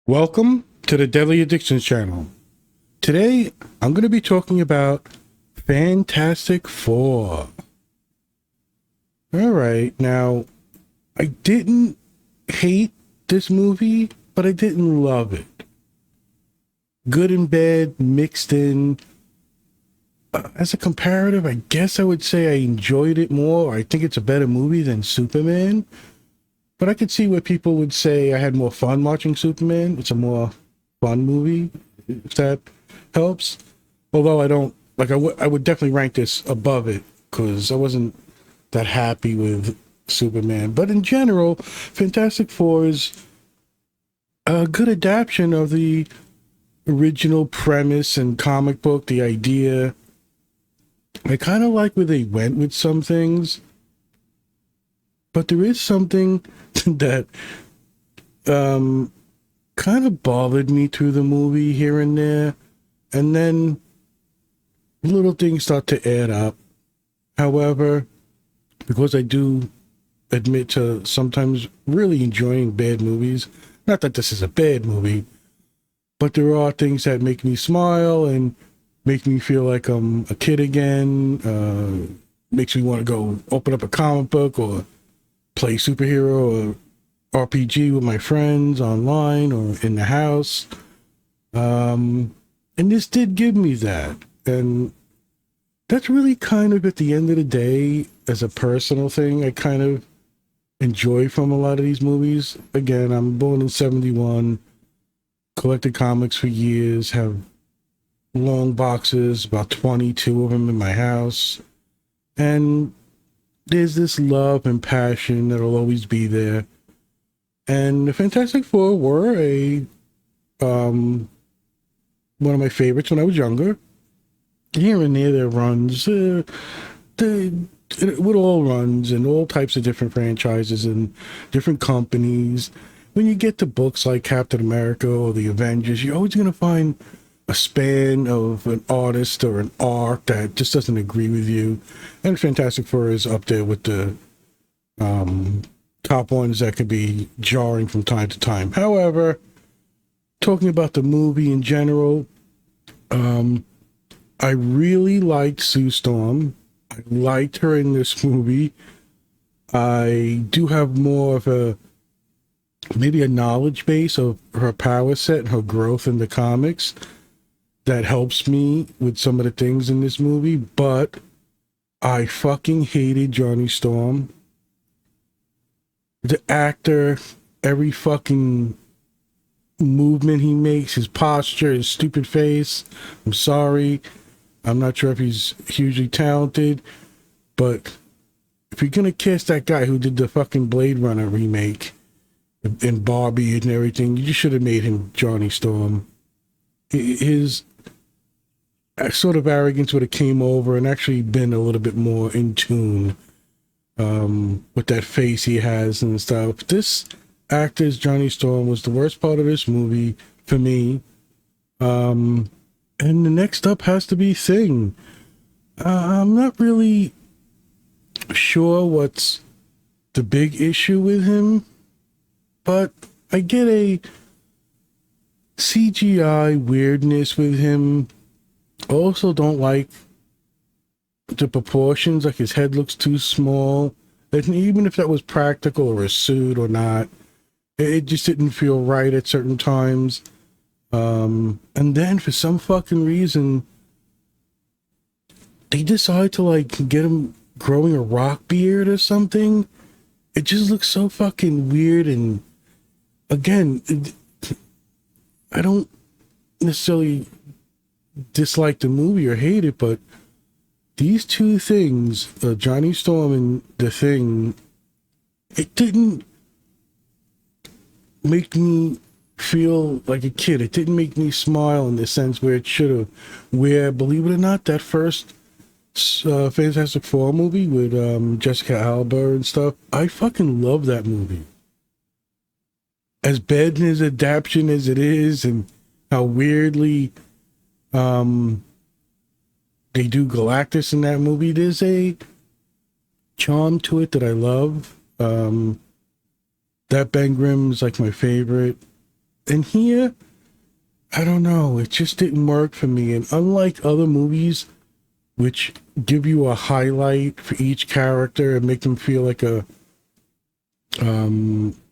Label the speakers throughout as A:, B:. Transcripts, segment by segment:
A: Welcome to the Deadly Addictions channel. Today, I'm going to be talking about Fantastic Four. Alright, now, I didn't hate this movie, but I didn't love it. Good and bad mixed in. As a comparative, I guess I would say I enjoyed it more. I think it's a better movie than Superman. But I could see where people would say I had more fun watching Superman. It's a more fun movie, if that helps. Although I don't, like, I would definitely rank this above it because I wasn't that happy with Superman. But in general, Fantastic Four is a good adaptation of the original premise and comic book, the idea. I kind of like where they went with some things. But there is something that kind of bothered me through the movie here and there. And then little things start to add up. However, because I do admit to sometimes really enjoying bad movies, not that this is a bad movie, but there are things that make me smile and make me feel like I'm a kid again. Makes me want to go open up a comic book or play superhero or RPG with my friends online or in the house. And this did give me that. And that's really kind of at the end of the day, as a personal thing, I kind of enjoy from a lot of these movies. Again, I'm born in 71, collected comics for years, have long boxes, about 22 of them in my house. And there's this love and passion that'll always be there. And the Fantastic Four were one of my favorites when I was younger. Here and there runs, with all runs and all types of different franchises and different companies. When you get to books like Captain America or the Avengers, you're always going to find a span of an artist or an arc that just doesn't agree with you. And Fantastic Four is up there with the top ones that could be jarring from time to time. However, talking about the movie in general, I really liked Sue Storm. I liked her in this movie. I do have more of maybe a knowledge base of her power set and her growth in the comics that helps me with some of the things in this movie, but I fucking hated Johnny Storm. The actor, every fucking movement he makes, his posture, his stupid face. I'm sorry. I'm not sure if he's hugely talented, but if you're gonna cast that guy who did the fucking Blade Runner remake and Barbie and everything, you just should have made him Johnny Storm. His sort of arrogance would have came over and actually been a little bit more in tune with that face he has and stuff. This actor's Johnny Storm was the worst part of this movie for me. And the next up has to be Thing. I'm not really sure what's the big issue with him, but I get a CGI weirdness with him. Also don't like the proportions, like his head looks too small. And even if that was practical or a suit or not, it just didn't feel right at certain times. And then for some fucking reason, they decide to like get him growing a rock beard or something. It just looks so fucking weird. And again, I don't necessarily dislike the movie or hate it, but these two things, Johnny Storm and The Thing, it didn't make me feel like a kid. It didn't make me smile in the sense where it should have. Where, believe it or not, that first Fantastic Four movie with Jessica Alba and stuff, I fucking love that movie. As bad as adaptation as it is, and how weirdly they do Galactus in that movie, there's a charm to it that I love. That Ben Grimm is like my favorite. And here, I don't know, it just didn't work for me. And unlike other movies, which give you a highlight for each character and make them feel like an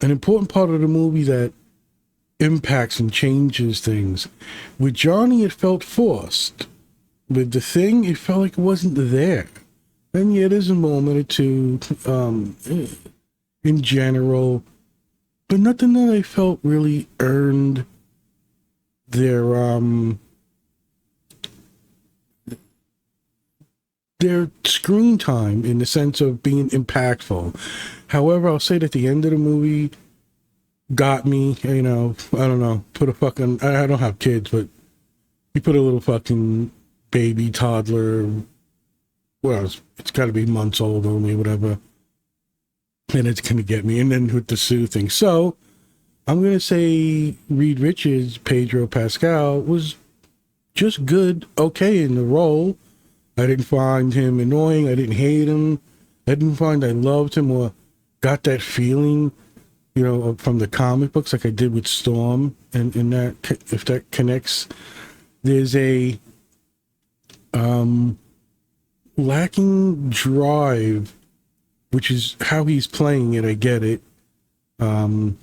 A: important part of the movie that impacts and changes things. With Johnny, it felt forced. With The Thing, it felt like it wasn't there. And yeah, there's a moment or two in general, but nothing that I felt really earned their screen time in the sense of being impactful. However, I'll say that the end of the movie got me, I don't know, put a fucking, I don't have kids, but you put a little fucking baby, toddler, well, it's got to be months old only, whatever, and it's going to get me. And then with the Sue thing. So, I'm going to say Reed Richards, Pedro Pascal, was just good, okay in the role. I didn't find him annoying. I didn't hate him. I didn't find I loved him or got that feeling, from the comic books like I did with Storm. And that, if that connects, there's a lacking drive, which is how he's playing it. I get it. And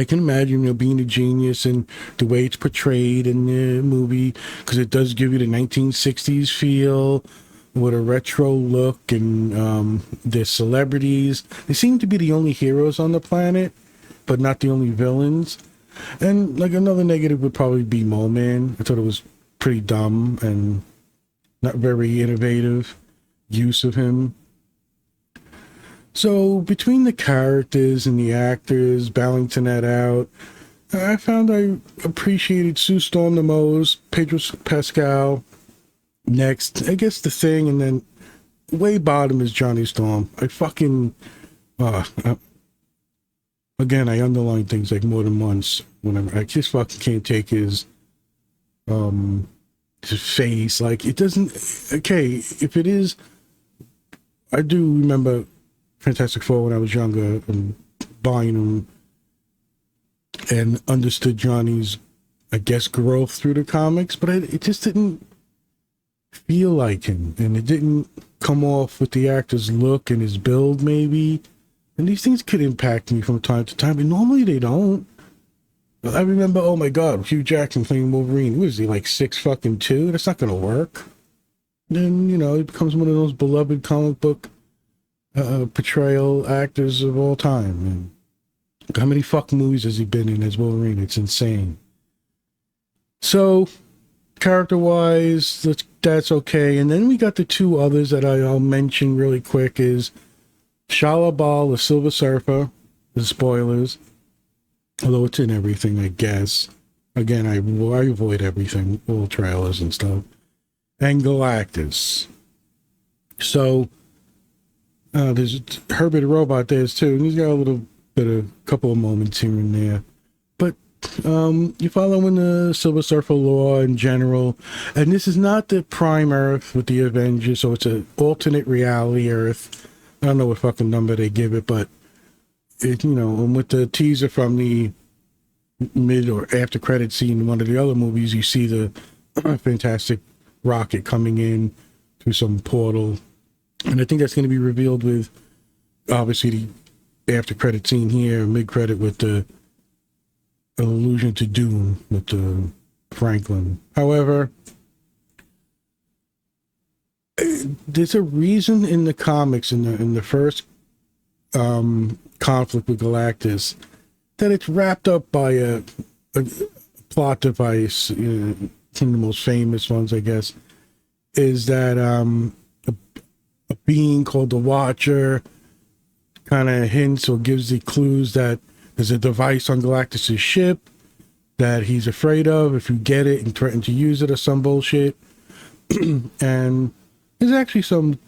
A: I can imagine, being a genius and the way it's portrayed in the movie, because it does give you the 1960s feel with a retro look, and the celebrities. They seem to be the only heroes on the planet, but not the only villains. And like another negative would probably be Mole Man. I thought it was pretty dumb and not very innovative use of him. So between the characters and the actors, balancing that out, I found I appreciated Sue Storm the most, Pedro Pascal next, I guess The Thing, and then way bottom is Johnny Storm. I fucking, again, I underline things like more than once whenever. I just fucking can't take his face. Like, it doesn't, okay, if it is, I do remember Fantastic Four when I was younger and buying them and understood Johnny's, I guess, growth through the comics, but it just didn't feel like him, and it didn't come off with the actor's look and his build, maybe. And these things could impact me from time to time, and normally they don't. I remember, oh my God, Hugh Jackson playing Wolverine. What is he, like 6'2"? That's not going to work. Then, it becomes one of those beloved comic book portrayal actors of all time. And how many fucking movies has he been in as Wolverine? It's insane. So, character-wise, that's okay. And then we got the two others that I'll mention really quick is Shia LaBeouf, the Silver Surfer, the spoilers, although it's in everything, I guess. Again, I avoid everything, all trailers and stuff. And Galactus. So, there's Herbert the Robot there too, and he's got a couple of moments here and there. But you're following the Silver Surfer lore in general, and this is not the Prime Earth with the Avengers, so it's an alternate reality Earth. I don't know what fucking number they give it, but it, and with the teaser from the mid or after credit scene in one of the other movies, you see the fantastic rocket coming in through some portal. And I think that's going to be revealed with, obviously, the after credit scene here, mid credit with the allusion to Doom with the Franklin. However, there's a reason in the comics in the first conflict with Galactus that it's wrapped up by a plot device. One of the most famous ones, I guess, is that a being called the Watcher kind of hints or gives the clues that there's a device on Galactus's ship that he's afraid of if you get it and threaten to use it or some bullshit. And there's actually some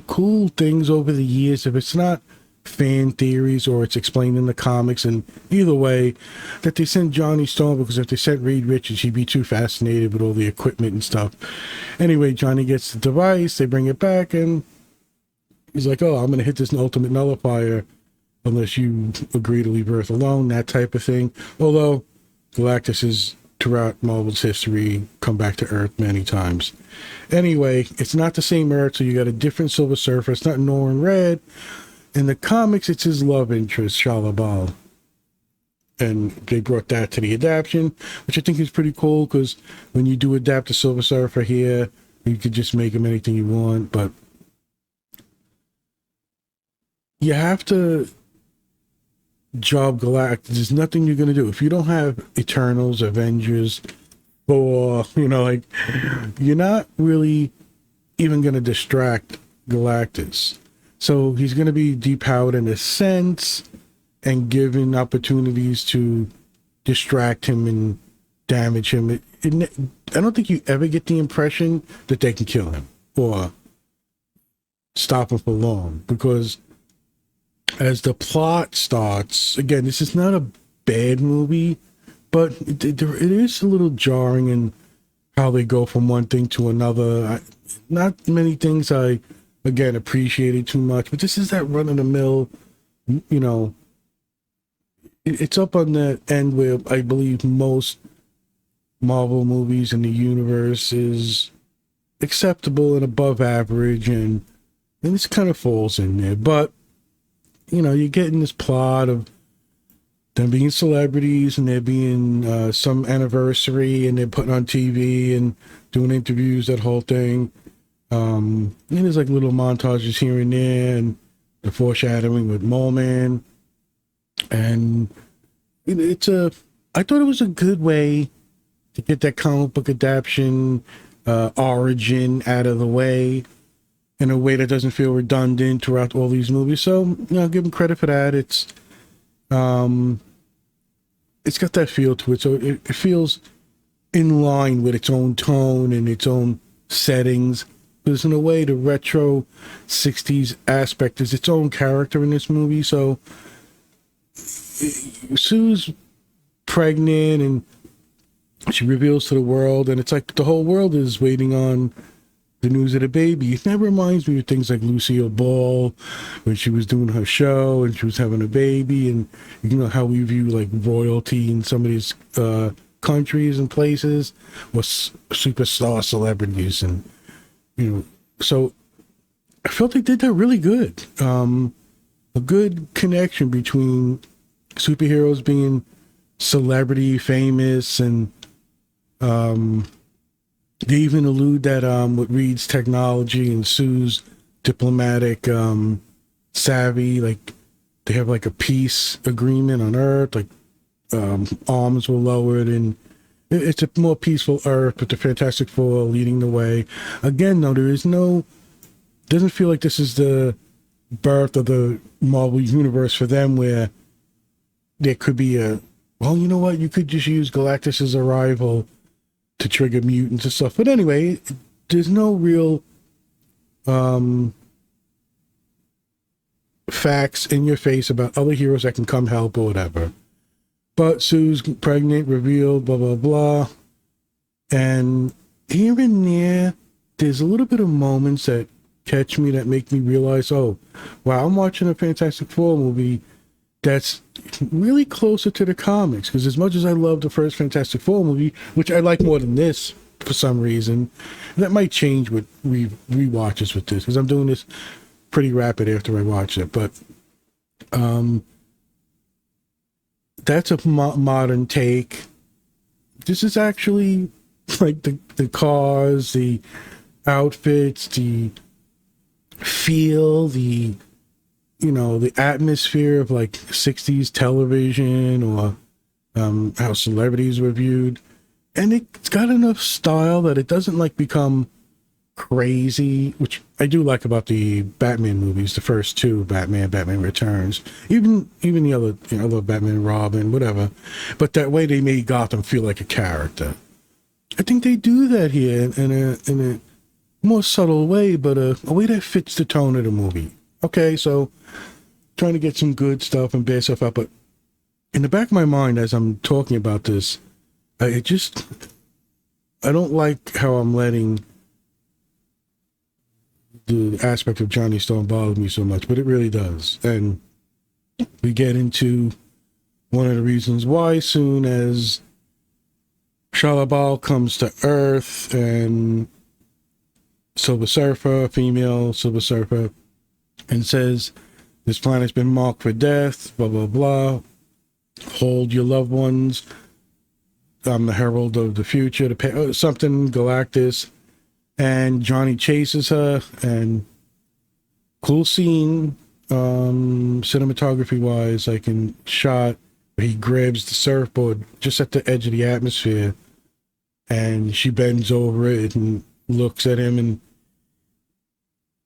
A: cool things over the years. If it's not fan theories or it's explained in the comics, and either way, that they sent Johnny Storm, because if they sent Reed Richards, he'd be too fascinated with all the equipment and stuff. Anyway, Johnny gets the device, they bring it back, and he's like, oh, I'm going to hit this ultimate nullifier unless you agree to leave Earth alone, that type of thing. Although Galactus has, throughout Marvel's history, come back to Earth many times. Anyway, it's not the same Earth, so you got a different Silver Surfer. It's not Norrin Red. In the comics, it's his love interest, Shalabal. And they brought that to the adaptation, which I think is pretty cool, because when you do adapt the Silver Surfer here, you could just make him anything you want, but you have to job Galactus. There's nothing you're going to do. If you don't have Eternals, Avengers, or, like, you're not really even going to distract Galactus. So he's going to be depowered in a sense and given opportunities to distract him and damage him. I don't think you ever get the impression that they can kill him or stop him for long, because as the plot starts, again, this is not a bad movie, but it is a little jarring in how they go from one thing to another. Not many things I, again, appreciated too much, but this is that run-of-the-mill, it's up on the end where I believe most Marvel movies in the universe is acceptable and above average, and this kind of falls in there. But you're getting this plot of them being celebrities and there being some anniversary, and they're putting on TV and doing interviews, that whole thing. And there's like little montages here and there, and the foreshadowing with Mole Man. And I thought it was a good way to get that comic book adaptation origin out of the way in a way that doesn't feel redundant throughout all these movies. So, give them credit for that. It's got that feel to it. So it feels in line with its own tone and its own settings. Because in a way, the retro 60s aspect is its own character in this movie. So Sue's pregnant and she reveals to the world, and it's like the whole world is waiting on the news of the baby. It never reminds me of things like Lucille Ball when she was doing her show and she was having a baby, and how we view like royalty in some of these countries and places, or superstar celebrities, and so I felt they did that really good. A good connection between superheroes being celebrity famous, and they even allude that with Reed's technology and Sue's diplomatic savvy, like they have like a peace agreement on Earth, like arms were lowered, and it's a more peaceful Earth with the Fantastic Four leading the way. Again, though, doesn't feel like this is the birth of the Marvel universe for them, where there could be you could just use Galactus's arrival to trigger mutants and stuff. But anyway, there's no real facts in your face about other heroes that can come help or whatever. But Sue's pregnant, revealed, blah, blah, blah. And here and there, there's a little bit of moments that catch me that make me realize, oh, wow, I'm watching a Fantastic Four movie that's really closer to the comics. Because as much as I love the first Fantastic Four movie, which I like more than this for some reason, that might change with rewatches with this, because I'm doing this pretty rapid after I watch it. But that's a modern take. This is actually like the cars, the outfits, the feel, the atmosphere of like 60s television, or how celebrities were viewed. And it's got enough style that it doesn't like become crazy, which I do like about the Batman movies, the first two, Batman Returns, even the other, I love Batman and Robin, whatever. But that way they made Gotham feel like a character. I think they do that here in a more subtle way, but a way that fits the tone of the movie. Okay, so trying to get some good stuff and bad stuff out, but in the back of my mind as I'm talking about this, I don't like how I'm letting the aspect of Johnny Storm bother me so much, but it really does. And We get into one of the reasons why soon as Shalabal comes to Earth and Silver Surfer, female Silver Surfer, and says, this planet's been marked for death, blah, blah, blah. Hold your loved ones. I'm the herald of the future, something, Galactus. And Johnny chases her, and cool scene, cinematography wise, like in shot, where he grabs the surfboard just at the edge of the atmosphere, and she bends over it and looks at him. And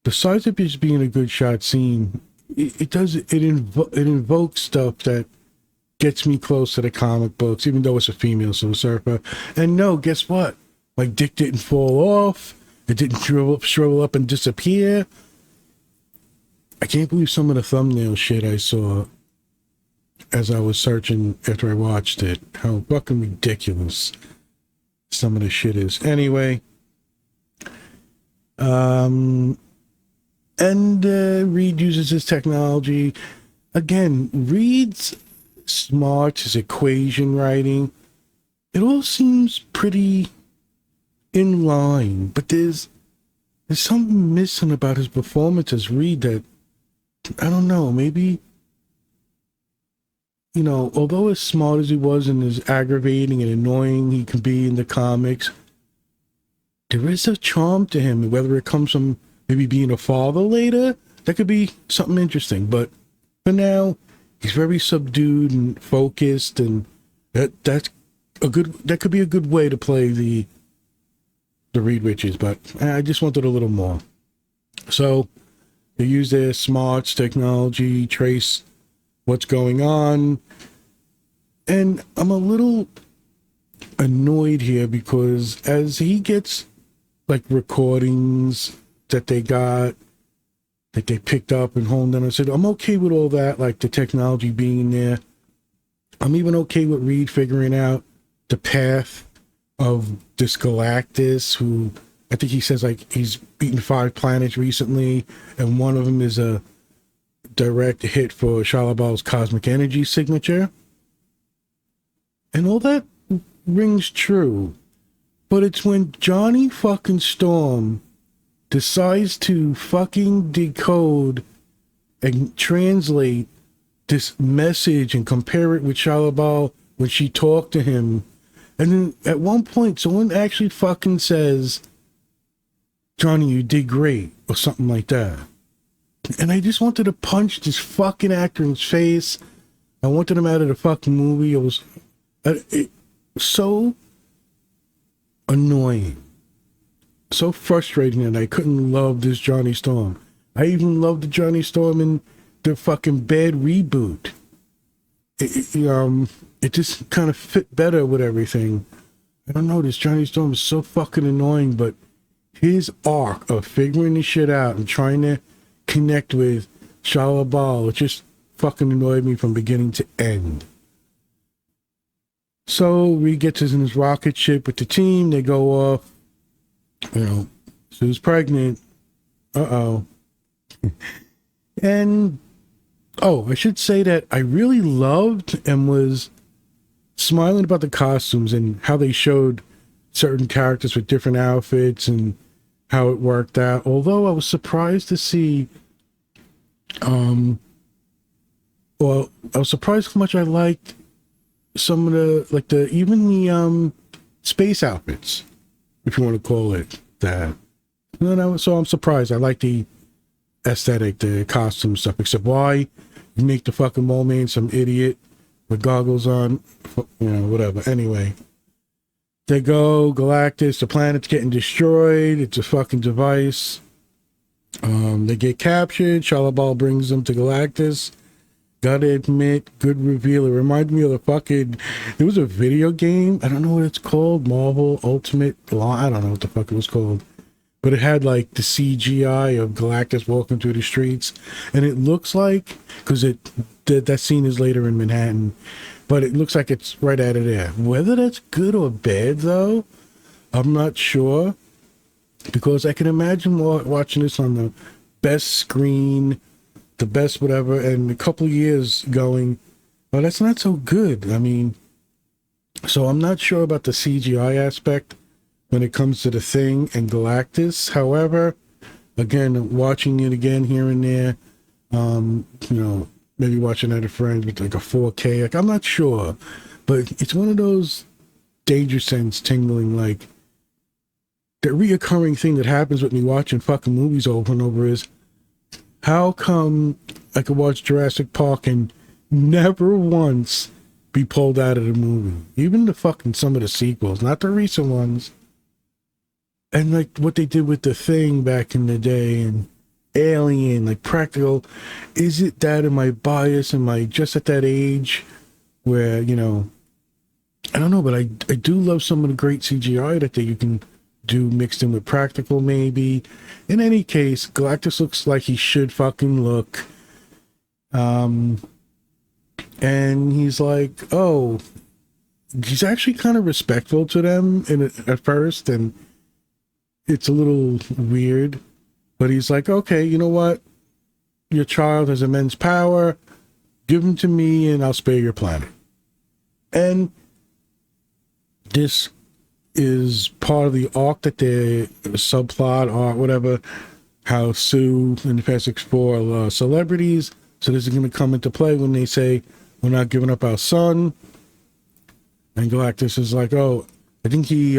A: besides it just being a good shot scene, it invokes stuff that gets me close to the comic books, even though it's a female Silver Surfer. And no, guess what? Like, dick didn't fall off. It didn't shrivel up and disappear. I can't believe some of the thumbnail shit I saw as I was searching after I watched it. How fucking ridiculous some of the shit is. Anyway, and Reed uses his technology. Again, Reed's smart, his equation writing, it all seems pretty in line, but there's something missing about his performance as Reed that, I don't know, maybe, you know, although as smart as he was and as aggravating and annoying he can be in the comics, there is a charm to him, whether it comes from maybe being a father later, that could be something interesting, but for now, he's very subdued and focused, and that could be a good way to play the Reed Richards, but I just wanted a little more. So they use their smarts, technology, trace what's going on, and I'm a little annoyed here because as he gets like recordings that they picked up and honed in, I said, I'm okay with all that, like the technology being there. I'm even okay with Reed figuring out the path of this Galactus, who I think he says like he's beaten 5 planets recently, and one of them is a direct hit for Shalabal's cosmic energy signature. And all that rings true. But it's when Johnny fucking Storm decides to fucking decode and translate this message and compare it with Shalabal when she talked to him. And then at one point, someone actually fucking says, Johnny, you did great, or something like that. And I just wanted to punch this fucking actor in his face. I wanted him out of the fucking movie. It was so annoying. So frustrating that I couldn't love this Johnny Storm. I even loved the Johnny Storm in the fucking bad reboot. It just kind of fit better with everything. I don't know, this Johnny Storm is so fucking annoying, but his arc of figuring this shit out and trying to connect with Shalabal, it just fucking annoyed me from beginning to end. So Reed gets in his rocket ship with the team. They go off. You know, Sue's pregnant. Uh-oh. And, I should say that I really loved and was smiling about the costumes and how they showed certain characters with different outfits and how it worked out. Although I was surprised to see, I was surprised how much I liked some of the space outfits, if you want to call it that. So I'm surprised. I like the aesthetic, the costume stuff, except why you make the fucking mole man some idiot with goggles on, whatever. Anyway, they go, Galactus, the planet's getting destroyed. It's a fucking device. They get captured. Shalabal brings them to Galactus. Gotta admit, good reveal. It reminded me of there was a video game. I don't know what it's called. Marvel Ultimate Law. I don't know what the fuck it was called. But it had like the CGI of Galactus walking through the streets. And it looks like, because that scene is later in Manhattan, but it looks like it's right out of there. Whether that's good or bad, though, I'm not sure. Because I can imagine watching this on the best screen, the best whatever, and a couple of years going, oh, that's not so good. I mean, so I'm not sure about the CGI aspect when it comes to The Thing and Galactus. However, again, watching it again here and there, maybe watching at a friend with like a 4K, like I'm not sure, but it's one of those danger sense tingling, like the reoccurring thing that happens with me watching fucking movies over and over is, how come I could watch Jurassic Park and never once be pulled out of the movie? Even the fucking some of the sequels, not the recent ones. And like what they did with The Thing back in the day and Alien, like practical. Is it that, am I biased? Am I just at that age where, I don't know, but I do love some of the great CGI that you can do mixed in with practical maybe. In any case, Galactus looks like he should fucking look. And he's like, oh, he's actually kind of respectful to them at first, and it's a little weird, but he's like, okay, you know what? Your child has immense power. Give him to me and I'll spare your planet. And this is part of the arc that they subplot or whatever, how Sue and the Fantastic Four are celebrities. So this is going to come into play when they say, we're not giving up our son. And Galactus is like, oh, I think he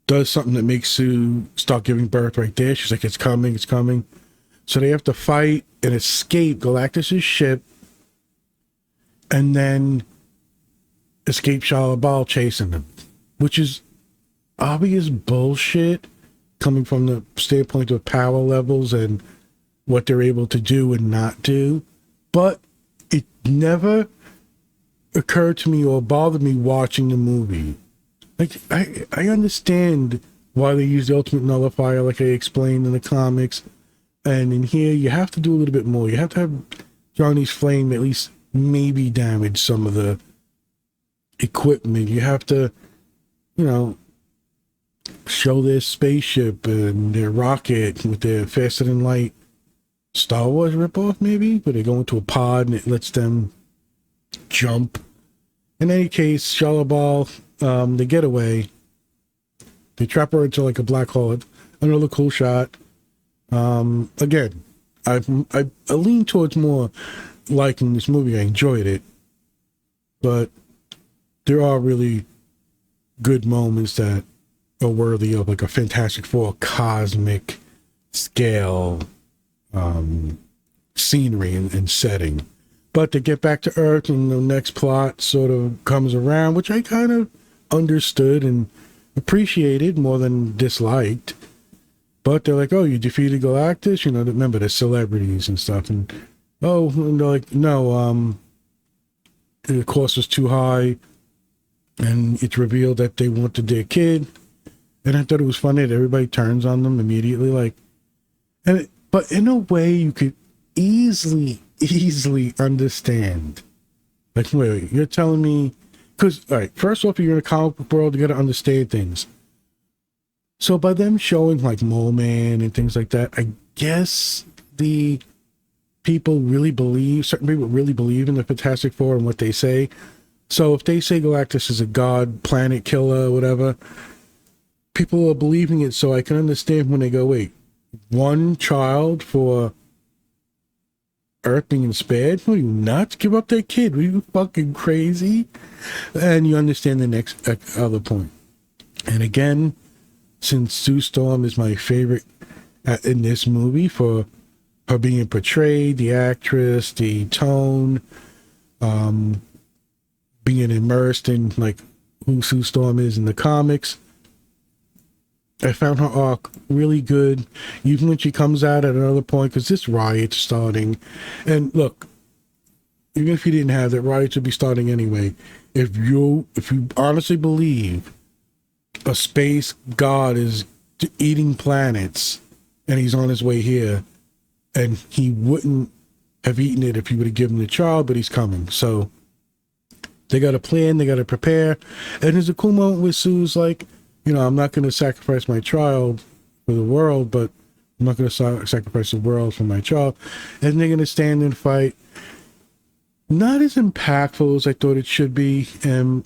A: does something that makes Sue start giving birth right there. She's like, it's coming, it's coming. So they have to fight and escape Galactus's ship and then escape Shia LaBeouf chasing them, which is obvious bullshit coming from the standpoint of power levels and what they're able to do and not do. But it never occurred to me or bothered me watching the movie. Like, I understand why they use the ultimate nullifier, like I explained in the comics. And in here, you have to do a little bit more. You have to have Johnny's flame at least maybe damage some of the equipment. You have to, show their spaceship and their rocket with their faster than light Star Wars ripoff, maybe, where they go into a pod and it lets them jump. In any case, Shia LaBeouf, they get away. They trap her into like a black hole. Another cool shot. Again, I lean towards more liking this movie. I enjoyed it, but there are really good moments that are worthy of like a Fantastic Four cosmic scale scenery and setting. But to get back to Earth, and the next plot sort of comes around, which I kind of understood and appreciated more than disliked. But they're like, oh, you defeated Galactus? Remember the celebrities and stuff. And and they're like, no, the cost was too high. And it's revealed that they wanted their kid. And I thought it was funny that everybody turns on them immediately. But in a way, you could easily understand. Like, wait, you're telling me... Because, all right, first off, you're in a comic book world, you got to understand things. So by them showing, like, Mole Man and things like that, I guess certain people really believe in the Fantastic Four and what they say. So if they say Galactus is a god, planet killer, whatever, people are believing it, so I can understand when they go, wait, one child for Earth being spared? Will you not give up their kid? Were you fucking crazy? And you understand the next other point. And again, since Sue Storm is my favorite in this movie for her being portrayed, the actress, the tone, being immersed in like who Sue Storm is in the comics, I found her arc really good, even when she comes out at another point, because this riot's starting. And look, even if you didn't have that, riots would be starting anyway. If you honestly believe a space god is eating planets and he's on his way here, and he wouldn't have eaten it if he would have given the child, but he's coming. So they got to plan, they got to prepare. And there's a cool moment where Sue's like, I'm not going to sacrifice my child for the world, but I'm not going to sacrifice the world for my child. And they're going to stand and fight. Not as impactful as I thought it should be. And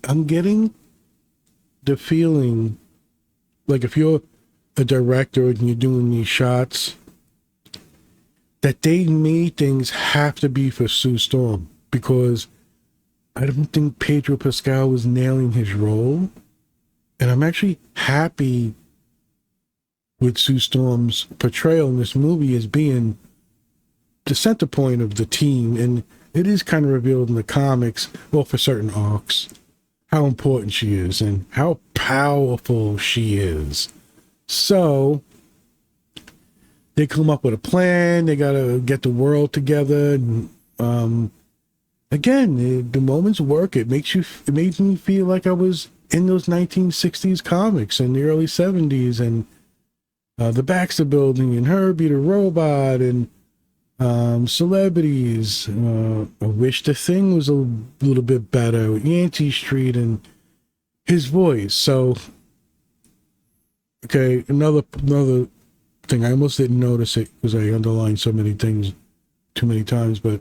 A: I'm getting the feeling like if you're a director and you're doing these shots, that they made things have to be for Sue Storm, because I don't think Pedro Pascal was nailing his role. And I'm actually happy with Sue Storm's portrayal in this movie as being the center point of the team. And it is kind of revealed in the comics, well, for certain arcs, how important she is and how powerful she is. So they come up with a plan. They got to get the world together. And, again, the moments work. It makes me feel like I was in those 1960s comics in the early 70s, and the Baxter Building and Herbie the Robot and celebrities. I wish the Thing was a little bit better. Yancey Street and his voice. So, okay, another thing. I almost didn't notice it because I underlined so many things too many times, but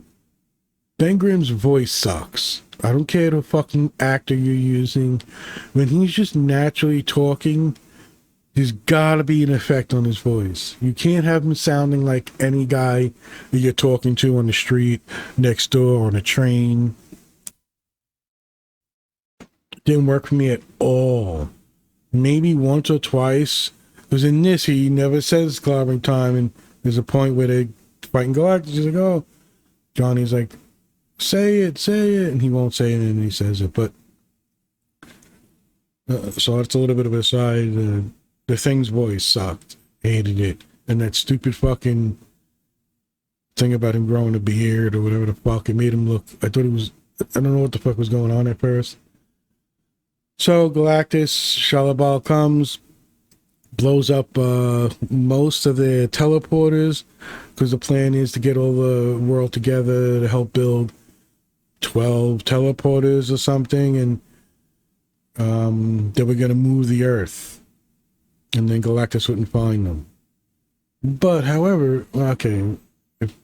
A: Ben Grimm's voice sucks. I don't care the fucking actor you're using. When he's just naturally talking, there's gotta be an effect on his voice. You can't have him sounding like any guy that you're talking to on the street, next door, on a train. Didn't work for me at all. Maybe once or twice. Because in this, he never says clobbering time, and there's a point where they're fighting Galactus. He's like, oh, Johnny's like, say it, and he won't say it, and he says it. But so that's a little bit of a side. The Thing's voice sucked. Hated it. And that stupid fucking thing about him growing a beard or whatever the fuck, it made him look, I thought it was, I don't know what the fuck was going on at first. So Galactus, Shalabal comes, blows up most of the teleporters, because the plan is to get all the world together to help build 12 teleporters or something, and they were going to move the Earth, and then Galactus wouldn't find them. But however, okay, if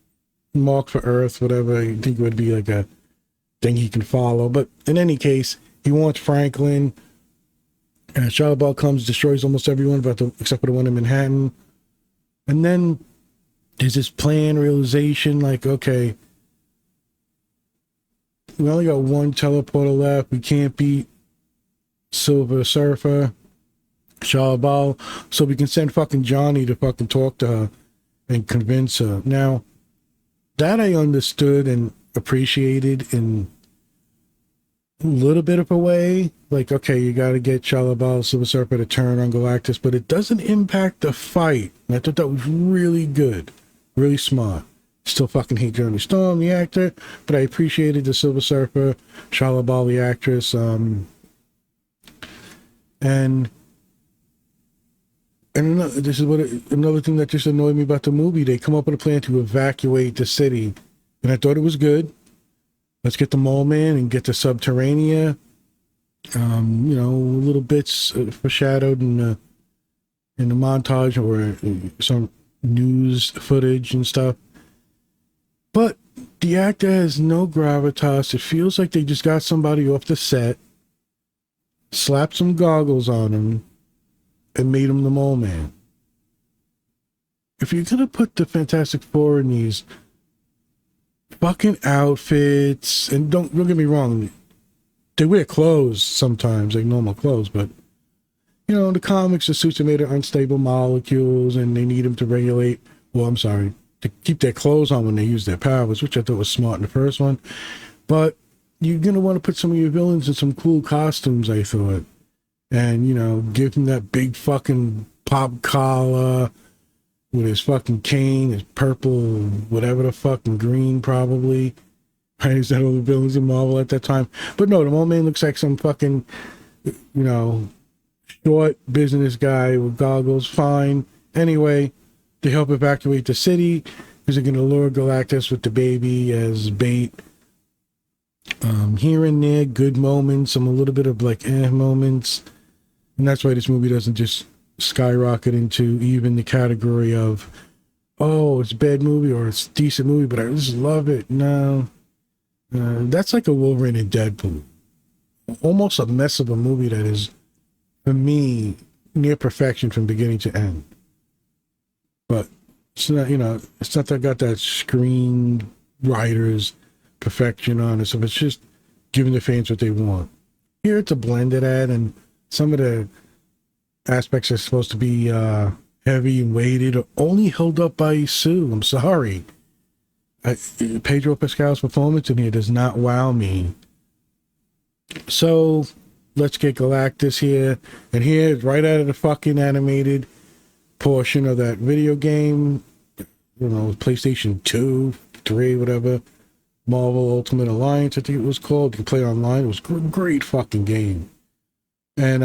A: marked for Earth, whatever, you think it would be like a thing he can follow. But in any case, he wants Franklin. And Shadowball comes, destroys almost everyone except for the one in Manhattan. And then there's this plan realization, like, okay, we only got one teleporter left. We can't beat Silver Surfer, Shadowball, so we can send fucking Johnny to fucking talk to her and convince her. Now, that I understood and appreciated in a little bit of a way. Like, okay, you got to get Shadowball, Silver Surfer to turn on Galactus, but it doesn't impact the fight. And I thought that was really good, really smart. Still fucking hate Johnny Storm, the actor, but I appreciated the Silver Surfer, Shadowball, the actress, and this is another thing that just annoyed me about the movie. They come up with a plan to evacuate the city, and I thought it was good. Let's get the Mole Man and get to Subterranea. Little bits foreshadowed in the montage or some news footage and stuff. But the actor has no gravitas. It feels like they just got somebody off the set, slapped some goggles on him, and made him the Mole Man. If you're gonna put the Fantastic Four in these fucking outfits, and don't get me wrong, they wear clothes sometimes, like normal clothes, but in the comics, the suits are made of unstable molecules, and they need them to regulate. To keep their clothes on when they use their powers, which I thought was smart in the first one. But you're gonna want to put some of your villains in some cool costumes, I thought. And, give him that big fucking pop collar with his fucking cane, his purple, whatever the fucking green, probably. Right? Is that all the villains in Marvel at that time? But no, the Mole Man looks like some fucking, short business guy with goggles. Fine. Anyway, they help evacuate the city because they're going to lure Galactus with the baby as bait. Here and there, good moments, some a little bit of moments. And that's why this movie doesn't just skyrocket into even the category of, oh, it's a bad movie or it's a decent movie, but I just love it. No, that's like a Wolverine and Deadpool. Almost a mess of a movie that is, for me, near perfection from beginning to end. But it's not, it's not that I got that screen writer's perfection on it. So it's just giving the fans what they want. Here it's a blended ad, and some of the aspects are supposed to be heavy and weighted, or only held up by Sue. I'm sorry. Pedro Pascal's performance in here does not wow me. So let's get Galactus here. And here, right out of the fucking animated portion of that video game, PlayStation 2, 3, whatever, Marvel Ultimate Alliance, I think it was called. You can play online. It was a great fucking game. And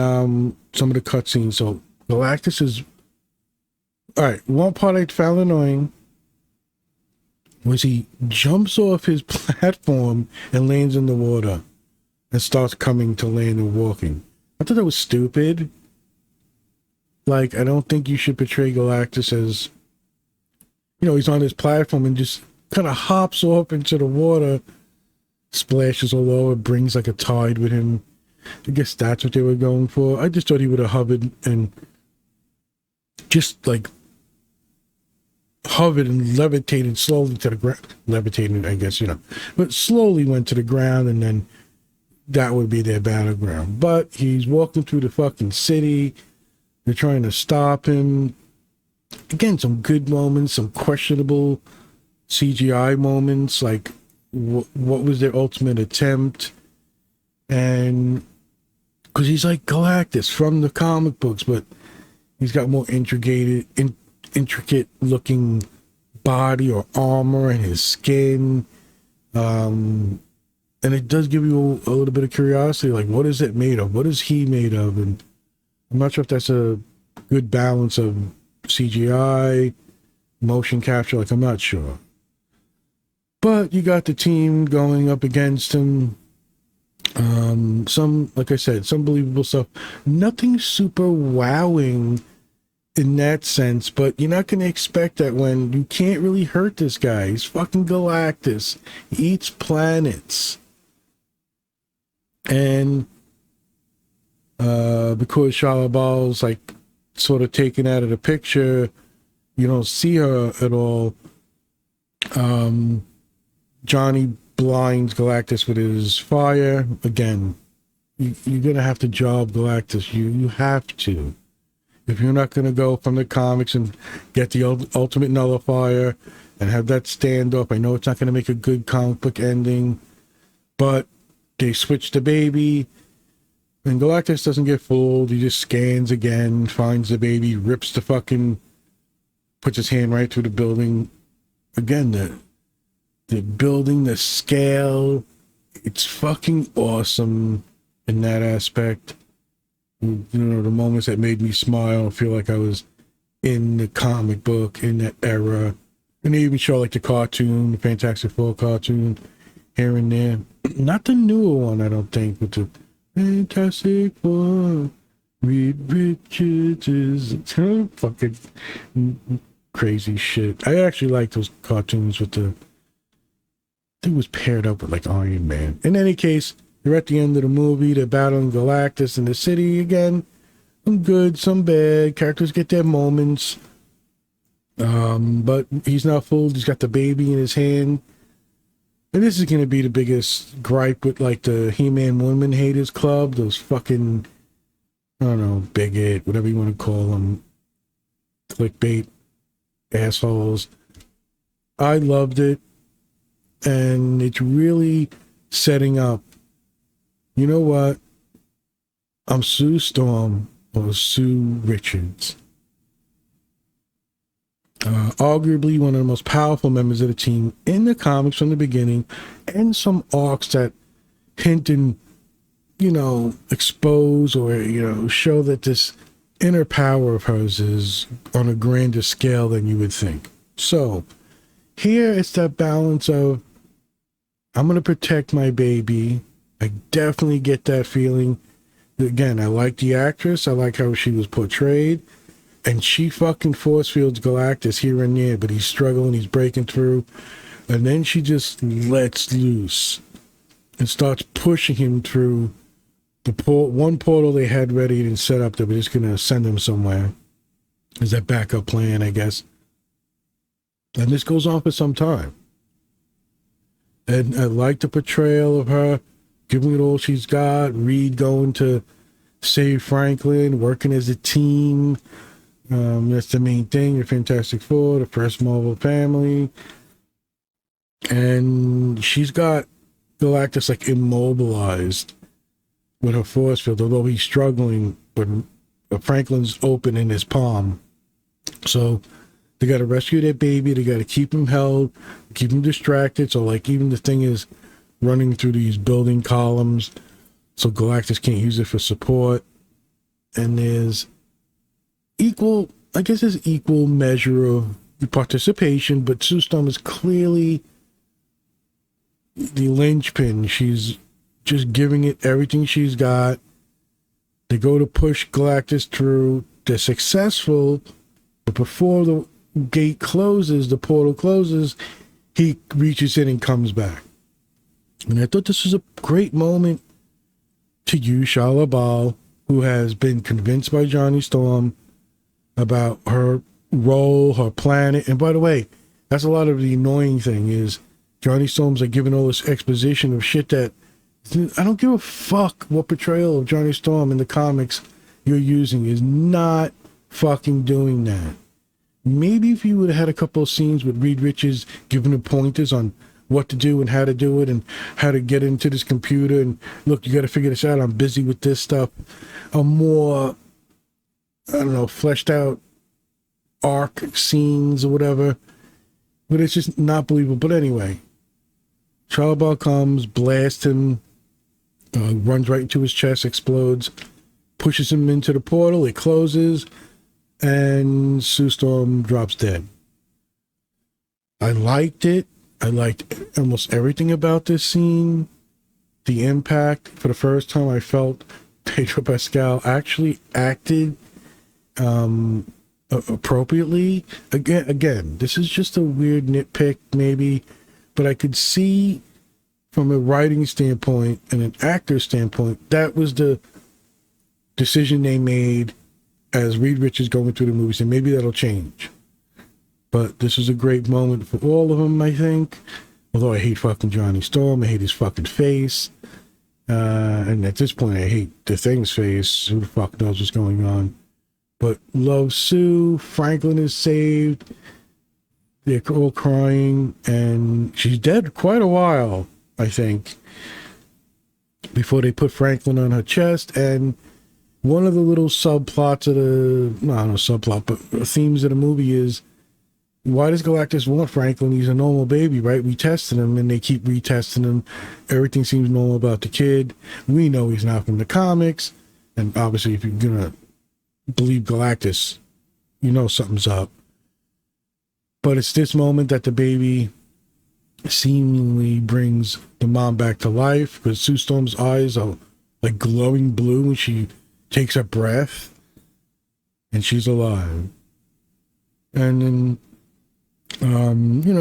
A: some of the cutscenes. So Galactus is... All right, one part I found annoying was he jumps off his platform and lands in the water and starts coming to land and walking. I thought that was stupid. Like, I don't think you should portray Galactus as, he's on his platform and just kind of hops off into the water, splashes all over, brings like a tide with him. I guess that's what they were going for. I just thought he would have hovered and just like hovered and levitated slowly to the ground. Levitated, I guess, but slowly went to the ground, and then that would be their battleground. But he's walking through the fucking city. They're trying to stop him. Again, some good moments, some questionable CGI moments, like what was their ultimate attempt? And because he's like Galactus from the comic books, but he's got more intricate looking body or armor and his skin. And it does give you a little bit of curiosity, like what is it made of? What is he made of? And I'm not sure if that's a good balance of CGI, motion capture, like I'm not sure. But you got the team going up against him. Some, like I said, some believable stuff. Nothing super wowing in that sense, but you're not going to expect that when you can't really hurt this guy. He's fucking Galactus. He eats planets. And because Shalabal's like sort of taken out of the picture, you don't see her at all. Johnny blinds Galactus with his fire. Again, you're going to have to job Galactus. You have to. If you're not going to go from the comics and get the ultimate nullifier and have that standoff, I know it's not going to make a good comic book ending, but they switch the baby, and Galactus doesn't get fooled. He just scans again, finds the baby, puts his hand right through the building. Again, the building, the scale, it's fucking awesome in that aspect. The moments that made me smile, feel like I was in the comic book in that era. And they even show like the cartoon, the Fantastic Four cartoon here and there. Not the newer one, I don't think, but the Fantastic Four, Reed Richards is fucking crazy shit. I actually like those cartoons with I think it was paired up with like Iron Man. In any case, they're at the end of the movie. They're battling Galactus in the city again. Some good, some bad. Characters get their moments. But he's not fooled. He's got the baby in his hand. And this is going to be the biggest gripe with like the He-Man Women Haters Club. Those fucking, I don't know, bigot, whatever you want to call them. Clickbait assholes. I loved it. And it's really setting up, you know what? I'm Sue Storm or Sue Richards. Arguably one of the most powerful members of the team in the comics from the beginning, and some arcs that hint and, expose or, show that this inner power of hers is on a grander scale than you would think. So here it's that balance of, I'm going to protect my baby. I definitely get that feeling. Again, I like the actress. I like how she was portrayed. And she fucking force fields Galactus here and there, but he's struggling, he's breaking through. And then she just lets loose and starts pushing him through the one portal they had ready and set up that we're just going to send him somewhere. Is that backup plan, I guess. And this goes on for some time. And I like the portrayal of her giving it all she's got. Reed going to save Franklin, working as a team. That's the main thing. The Fantastic Four, the first Marvel family. And she's got Galactus like immobilized with her force field, although he's struggling, but Franklin's open in his palm. So they got to rescue their baby. They got to keep him held, keep him distracted. So like even the thing is running through these building columns, so Galactus can't use it for support. And there's equal measure of participation, but Sue Storm is clearly the linchpin. She's just giving it everything she's got. They go to push Galactus through. They're successful, but before the gate closes, the portal closes, he reaches in and comes back. And I thought this was a great moment to use Shia LaBeouf, who has been convinced by Johnny Storm about her role, her planet. And by the way, that's a lot of the annoying thing is Johnny Storm's like giving all this exposition of shit that I don't give a fuck what portrayal of Johnny Storm in the comics you're using is not fucking doing that. Maybe if you would have had a couple of scenes with Reed Richards giving him pointers on what to do and how to do it and how to get into this computer and look, you got to figure this out. I'm busy with this stuff. A more, I don't know, fleshed out arc scenes or whatever. But it's just not believable. But anyway, Shia comes, blasts him, runs right into his chest, explodes, pushes him into the portal. It closes, and Sue Storm drops dead. I liked it. I liked almost everything about this scene. The impact. For the first time, I felt Pedro Pascal actually acted appropriately. Again, this is just a weird nitpick, maybe, but I could see from a writing standpoint and an actor standpoint, that was the decision they made as Reed Richards going through the movies, and maybe that'll change. But this is a great moment for all of them, I think. Although I hate fucking Johnny Storm, I hate his fucking face. And at this point, I hate the Thing's face. Who the fuck knows what's going on? But love Sue. Franklin is saved. They're all crying. And she's dead quite a while, I think, before they put Franklin on her chest. And one of the little subplots of but themes of the movie is, why does Galactus want Franklin? He's a normal baby, right? We tested him, and they keep retesting him. Everything seems normal about the kid. We know he's not from the comics. And obviously, if you're going to believe Galactus, you know something's up. But it's this moment that the baby seemingly brings the mom back to life, because Sue Storm's eyes are like glowing blue when she takes a breath, and she's alive. And then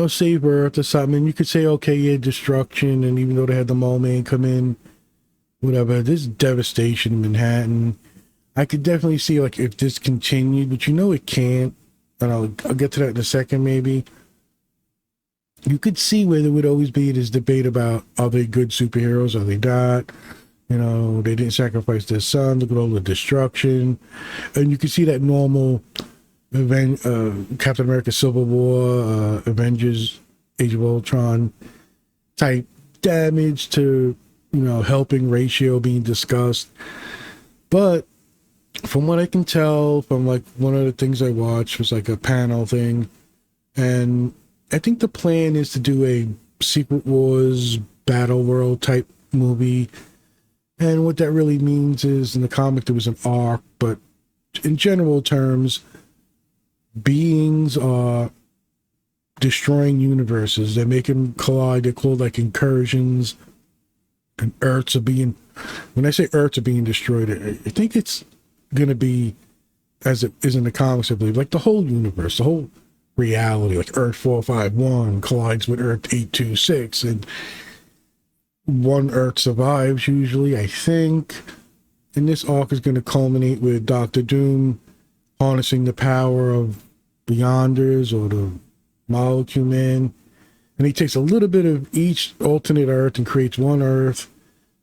A: save Earth or something. You could say, okay, yeah, destruction, and even though they had the Mole Man come in, whatever, this devastation in Manhattan. I could definitely see, like, if this continued, but it can't, and I'll get to that in a second, maybe. You could see where there would always be this debate about, are they good superheroes, are they not? They didn't sacrifice their son, look at all the destruction. And you could see that normal Captain America Civil War, Avengers, Age of Ultron type damage to, helping ratio being discussed. But from what I can tell, from like one of the things I watched was like a panel thing. And I think the plan is to do a Secret Wars Battle World type movie. And what that really means is, in the comic there was an arc, but in general terms, beings are destroying universes. They make them collide. They're called like incursions. And Earths are being, when I say Earths are being destroyed, I think it's going to be as it is in the comics, I believe, like the whole universe, the whole reality, like Earth 451 collides with Earth 826, and one Earth survives usually, I think. And this arc is going to culminate with Doctor Doom harnessing the power of Beyonders or the Molecule Man. And he takes a little bit of each alternate Earth and creates one Earth,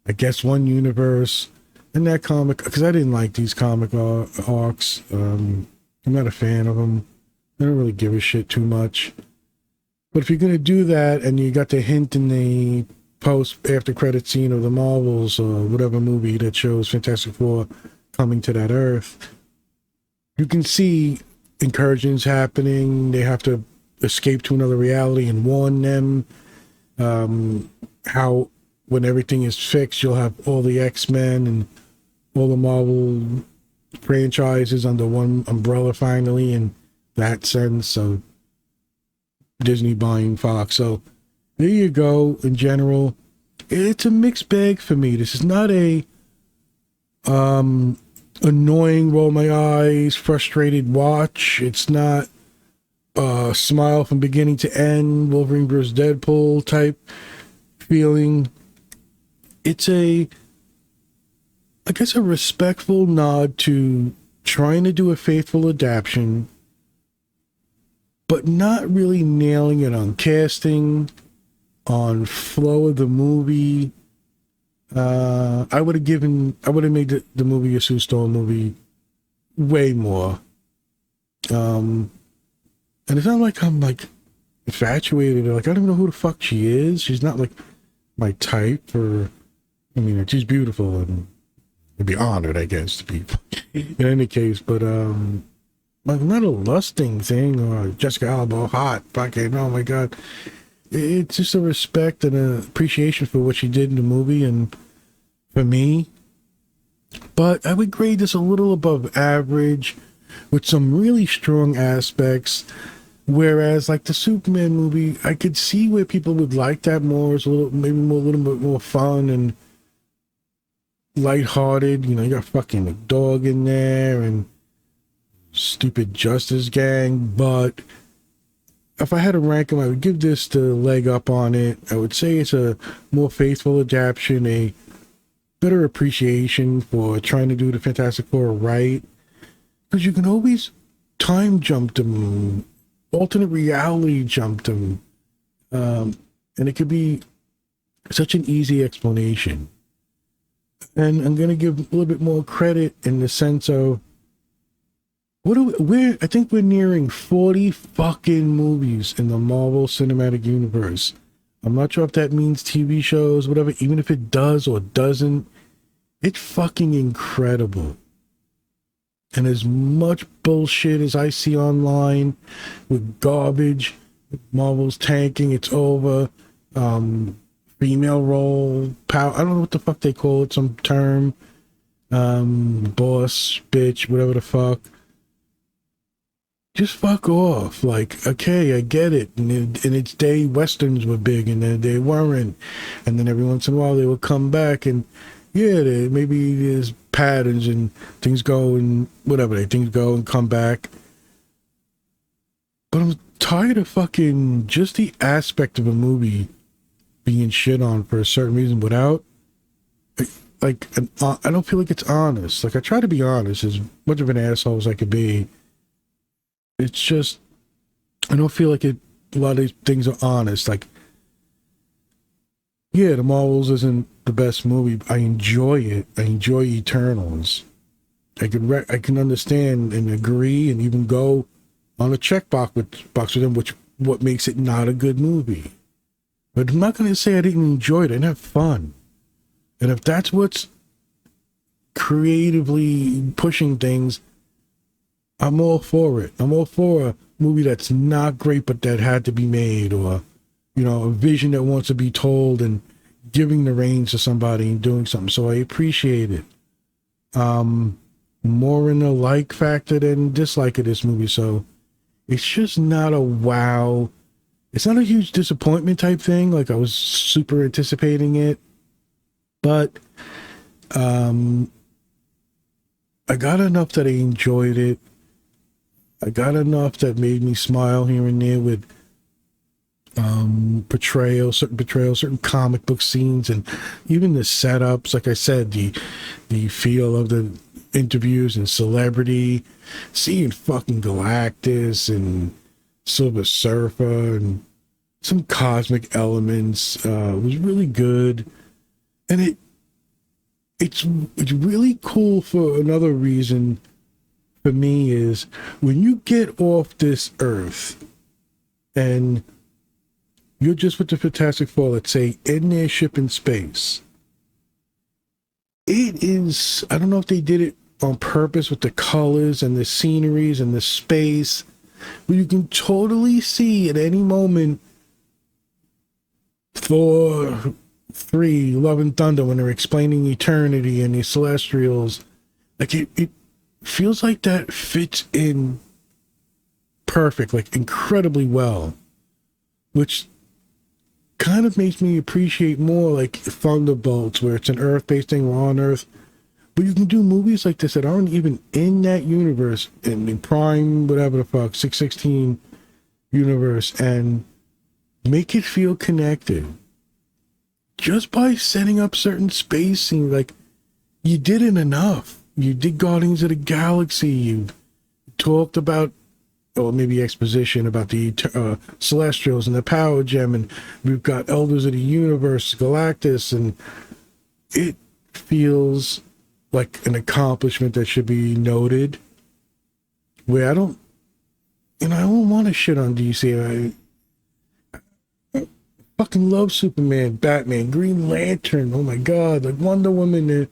A: I guess one universe. In that comic, because I didn't like these comic arcs. I'm not a fan of them. I don't really give a shit too much. But if you're going to do that and you got the hint in the post after credit scene of the Marvels or whatever movie that shows Fantastic Four coming to that Earth, you can see incursions happening. They have to escape to another reality and warn them. How when everything is fixed, you'll have all the X-Men and all the Marvel franchises under one umbrella finally, in that sense. So Disney buying Fox. So there you go. In general, it's a mixed bag for me. This is not a annoying, roll my eyes, frustrated watch. It's not smile from beginning to end, Wolverine vs. Deadpool type feeling. It's I guess a respectful nod to trying to do a faithful adaptation, but not really nailing it on casting, on flow of the movie. I would have made the movie a Sue Storm movie way more. And it's not like I'm like infatuated or like I don't even know who the fuck she is. She's not like my type, or I mean, she's beautiful and I'd be honored, I guess, to be in any case. But like not a lusting thing or Jessica Alba hot fucking. Oh my god, it's just a respect and an appreciation for what she did in the movie and for me. But I would grade this a little above average with some really strong aspects. Whereas, like the Superman movie, I could see where people would like that more. It's a little bit more fun and lighthearted. You know, you got fucking McDog in there and stupid Justice Gang. But if I had to rank them, I would give this the leg up on it. I would say it's a more faithful adaptation, a better appreciation for trying to do the Fantastic Four right. Because you can always time jump them, alternate reality jump them. And it could be such an easy explanation. And I'm going to give a little bit more credit in the sense of, I think we're nearing 40 fucking movies in the Marvel Cinematic Universe. I'm not sure if that means TV shows, whatever, even if it does or doesn't. It's fucking incredible. And as much bullshit as I see online with garbage, Marvel's tanking, it's over, female role, power, I don't know what the fuck they call it, some term, boss, bitch, whatever the fuck. Just fuck off. Like, okay, I get it. And in its day, Westerns were big, and then they weren't. And then every once in a while, they would come back, and yeah, maybe there's patterns and things go and whatever, things go and come back. But I'm tired of fucking just the aspect of a movie being shit on for a certain reason without, like, I don't feel like it's honest. Like, I try to be honest, as much of an asshole as I could be. It's just, I don't feel like a lot of these things are honest. Like, yeah, The Marvels isn't the best movie. I enjoy it. I enjoy Eternals. I can understand and agree and even go on a checkbox with them, what makes it not a good movie. But I'm not going to say I didn't enjoy it. I didn't have fun. And if that's what's creatively pushing things, I'm all for it. I'm all for a movie that's not great, but that had to be made, or, you know, a vision that wants to be told and giving the reins to somebody and doing something. So I appreciate it. More in the like factor than dislike of this movie. So it's just not a wow. It's not a huge disappointment type thing. Like, I was super anticipating it, but I got enough that I enjoyed it. I got enough that made me smile here and there with certain portrayal, certain comic book scenes, and even the setups. Like I said, the feel of the interviews and celebrity, seeing fucking Galactus and Silver Surfer and some cosmic elements was really good. And it's really cool for another reason. For me, is when you get off this earth and you're just with the Fantastic Four, let's say, in their ship in space. It is, I don't know if they did it on purpose with the colors and the sceneries and the space, but you can totally see at any moment Thor 3, Love and Thunder, when they're explaining eternity and the Celestials. Like, it feels like that fits in perfect, like incredibly well, which kind of makes me appreciate more like Thunderbolts, where it's an Earth-based thing, we're on Earth, but you can do movies like this that aren't even in that universe, in Prime, whatever the fuck, 616 universe, and make it feel connected. Just by setting up certain space scenes, like, you did it enough. You did Guardians of the Galaxy, you talked about, or maybe exposition about the Celestials and the Power Gem, and we've got Elders of the Universe, Galactus, and it feels like an accomplishment that should be noted. Where I don't want to shit on DC. I fucking love Superman, Batman, Green Lantern, oh my god, like Wonder Woman,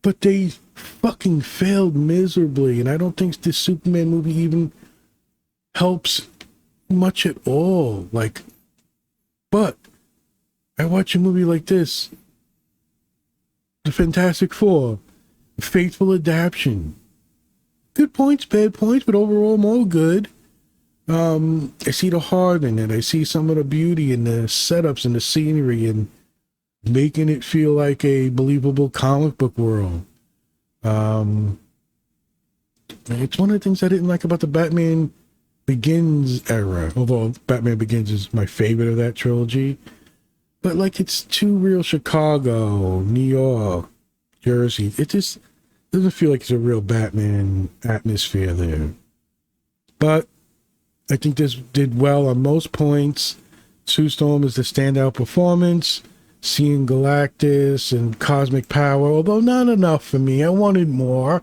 A: but they fucking failed miserably, and I don't think this Superman movie even helps much at all. Like, but I watch a movie like this, The Fantastic Four, faithful adaptation, good points, bad points, but overall more good. I see the heart in it. I see some of the beauty in the setups and the scenery and making it feel like a believable comic book world. It's one of the things I didn't like about the Batman Begins era, although Batman Begins is my favorite of that trilogy. But like, it's too real Chicago, New York, Jersey. It just doesn't feel like it's a real Batman atmosphere there. But I think this did well on most points. Sue Storm is the standout performance. Seeing Galactus and cosmic power, although not enough for me. I wanted more,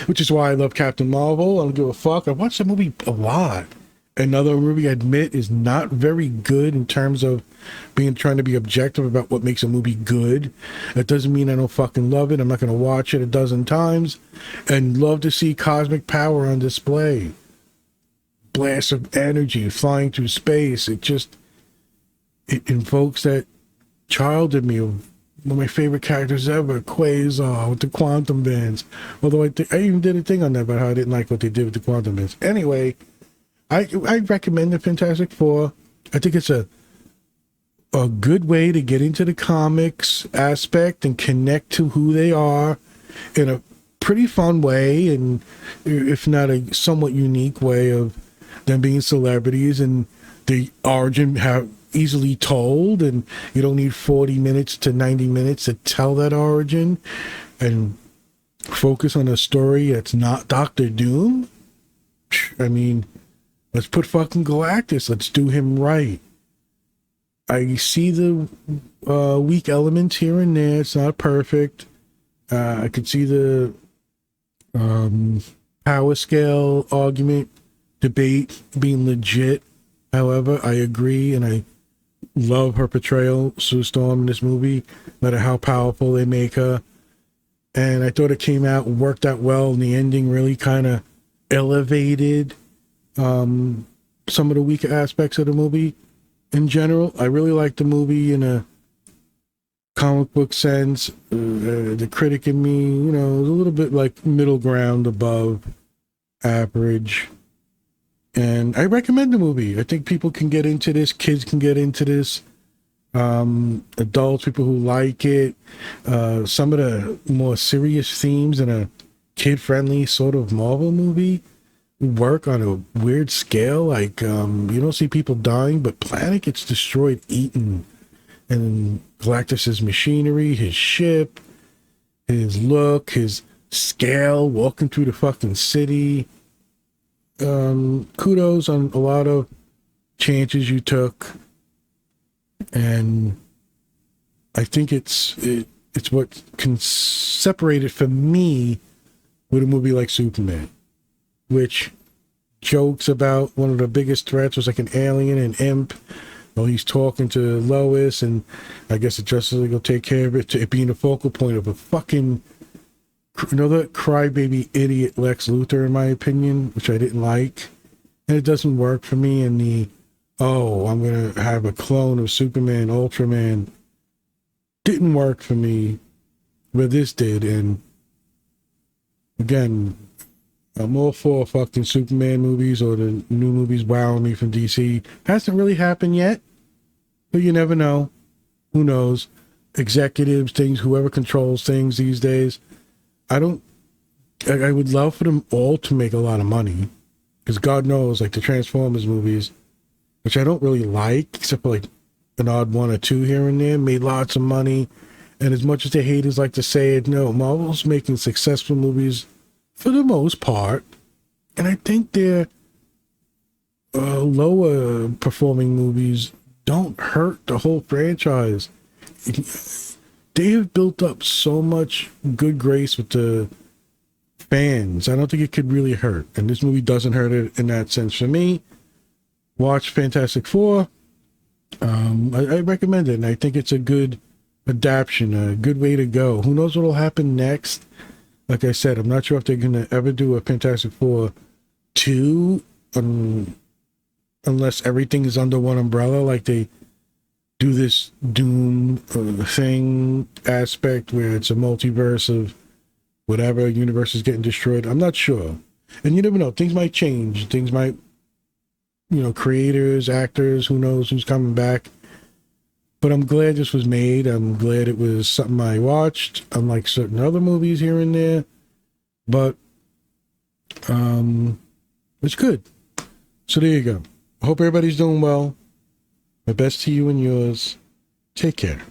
A: which is why I love Captain Marvel. I don't give a fuck. I watched that movie a lot. Another movie I admit is not very good in terms of trying to be objective about what makes a movie good. That doesn't mean I don't fucking love it. I'm not going to watch it a dozen times and love to see cosmic power on display. Blasts of energy flying through space. It invokes that child in me of one of my favorite characters ever, Quasar, with the quantum bands. Although I even did a thing on that about how I didn't like what they did with the quantum bands. Anyway, I recommend the Fantastic Four. I think it's a good way to get into the comics aspect and connect to who they are in a pretty fun way, and if not a somewhat unique way of them being celebrities, and the origin how easily told, and you don't need 40 minutes to 90 minutes to tell that origin, and focus on a story that's not Doctor Doom. I mean, let's put fucking Galactus. Let's do him right. I see the weak elements here and there. It's not perfect. I could see the power scale argument debate being legit. However, I agree, and I love her portrayal, Sue Storm, in this movie, no matter how powerful they make her. And I thought it came out and worked out well, and the ending really kind of elevated some of the weaker aspects of the movie. In general, I really liked the movie in a comic book sense. The critic in me, was a little bit like middle ground above average. And I recommend the movie. I think people can get into this. Kids can get into this. Adults, people who like it. Some of the more serious themes in a kid-friendly sort of Marvel movie work on a weird scale. Like, you don't see people dying, but planet gets destroyed, eaten. And Galactus's machinery, his ship, his look, his scale, walking through the fucking city. Kudos on a lot of chances you took. And I think it's what can separate it from me with a movie like Superman, which jokes about one of the biggest threats was like an alien, an imp. Well, he's talking to Lois, and I guess the Justice League will take care of it, to it being the focal point of a fucking another crybaby idiot Lex Luthor, in my opinion, which I didn't like. And it doesn't work for me in the, oh, I'm going to have a clone of Superman, Ultraman. Didn't work for me where this did. And again, I'm all for fucking Superman movies or the new movies wowing me from DC. Hasn't really happened yet, but you never know. Who knows? Executives, things, whoever controls things these days. I would love for them all to make a lot of money, because God knows, like the Transformers movies, which I don't really like, except for like an odd one or two here and there, made lots of money. And as much as the haters like to say it, no, Marvel's making successful movies for the most part, and I think their lower performing movies don't hurt the whole franchise. They have built up so much good grace with the fans. I don't think it could really hurt, and this movie doesn't hurt it in that sense for me. Watch Fantastic Four. I recommend it, and I think it's a good adaptation, a good way to go. Who knows what will happen next? Like I said, I'm not sure if they're going to ever do a Fantastic Four 2 unless everything is under one umbrella, like they do this Doom thing aspect where it's a multiverse of whatever universe is getting destroyed. I'm not sure. And you never know. Things might change. Things might, creators, actors, who knows who's coming back. But I'm glad this was made. I'm glad it was something I watched, unlike certain other movies here and there. But it's good. So there you go. I hope everybody's doing well. My best to you and yours. Take care.